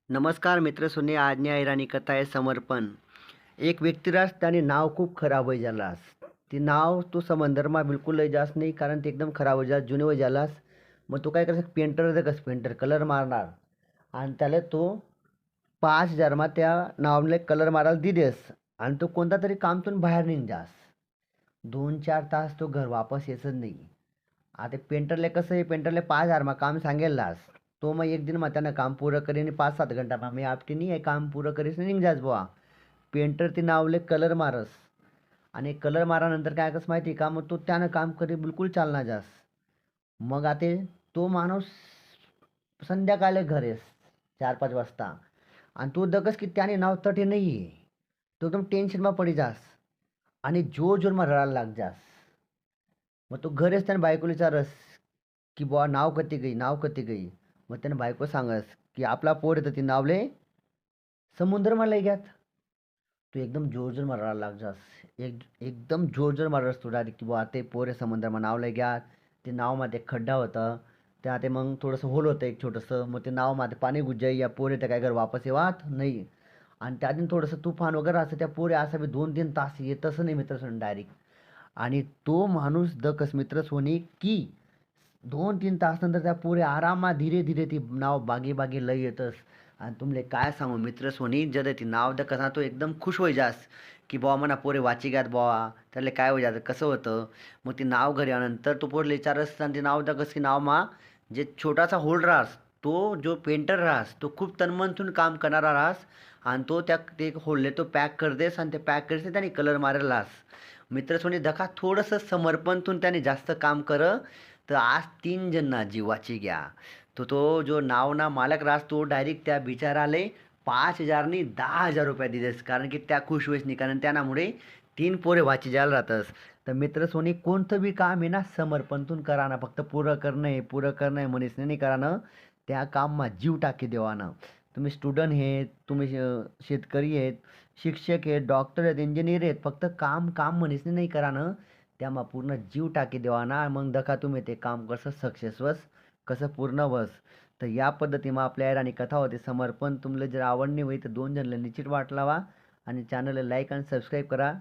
नमस्कार मित्र सुने आज्ञा ऐराणी कथा आहे समर्पण. एक व्यक्तिराज त्याने नाव खूप खराब होई झालास. ती नाव तो समंदरमा बिलकुल लय जास्त नाही, कारण ते एकदम खराब होई जास जुने होई झालास. मग तो काय करायचं, पेंटर आहे कस पेंटर कलर मारणार आणि त्याला तो 5,000 त्या नावाने कलर मारायला दिदेस आणि तो कोणता तरी कामतून बाहेर निघ जास. 2-4 तास तो घर वापस यायचं नाही. आता पेंटरले कसं आहे, पेंटरले 5,000 काम सांगेलास. तो मग एक दिन मग त्यानं काम पूरं करीन 5-7 घंटाમાં मी आपटीनी हे काम पूरं करीस निघ जास बुवा. पेंटर ती नावले कलर मारस आणि कलर मारानंतर काय कस माहिती का, मग तो त्यानं काम करी बिलकुल चालना जास. मग आता तो माणूस संध्याकाळी घर येस 4-5 वाजता आणि तो दगस की त्याने नाव तटे नाही आहे. तो एकदम टेन्शनमा पडी जास आणि जोर जोरमा रडायला लाग जास. मग तो घरेच त्याने बायकोला विचारस की बुवा नाव कती गई नाव कती गई. मग त्याने बायको सांगस की आपला पोर येतं ती नावले समुद्रमा लय ग्यात. तू एकदम जोर जोर रडायला लाग जास. एकदम जोर जोर मारस तू डायरेक्ट की बुवा ते पोरे समुद्रमा नाव लय ग्यात. ते नावमध्ये खड्डा होता, त्या ते मग थोडंसं होल होतं एक छोटंसं, मग ते नावमध्ये पाणी घुस जाई या पोरे त्या काय घर वापस येवात नाही. आणि त्यातून थोडंसं तुफान वगैरे असं त्या पोरे असं बी 2-3 तास येतच नाही मित्र डायरेक्ट. आणि तो माणूस दकस मित्र सोनी की 2-3 तास नंतर त्या पुरे आरामात धीरे धीरे ती नाव बागे बागे लय येतस. आणि तुमले काय सांगू मित्र सोनी, जर ती नाव दकस ना तो एकदम खुश होई जास की बाबा म्हणा पोरे वाची ग्यात बाबा. त्याला काय होई जातं कसं होतं. मग ती नाव घरी आल्यानंतर तो पोरले विचारस आणि ते नाव दकस की नाव मा जे छोटासा होल राहस, तो जो पेंटर राहस तो खूप तन्मनतून काम करणारा राहस. आणि तो त्या ते होलले तो पॅक कर देस आणि ते पॅक करते त्याने कलर मारेल राहस. मित्र सोनी दखा थोडंसं समर्पणतून त्याने जास्त काम कर, तर आज 3 जणांना जीवाची घ्या. तो जो नावना मालक राहस तो डायरेक्ट त्या बिचाराले 5,000 नी 10,000 रुपये दिलेस, कारण की त्या खुश होईस नाही, कारण त्यामुळे 3 पोरे वाची जायला राहतस. तर मित्र सोनी कोणतं बी काम आहे ना समर्पणतून करा ना, फक्त पुरं करणं आहे म्हणीस नाही करा ना. त्या काममा जीव टाकी देवानं. तुम्ही स्टुडंट आहेत, तुम्ही शेतकरी आहेत, शिक्षक आहेत, डॉक्टर आहेत, इंजिनियर आहेत, फक्त काम काम म्हणीस नाही करा ना. त्यामा पूर्ण जीव टाकी देवा ना, मग दखा तुम्ही ते काम कसं सक्सेस वस, कसं पूर्ण वस. तर या पद्धतीमा आपल्या आणि कथा होते समर्पण. तुम्हाला जर आवडली होई तर 2 जणला निश्चित वाट लावा आणि चॅनलला लाईक आणि सबस्क्राईब करा.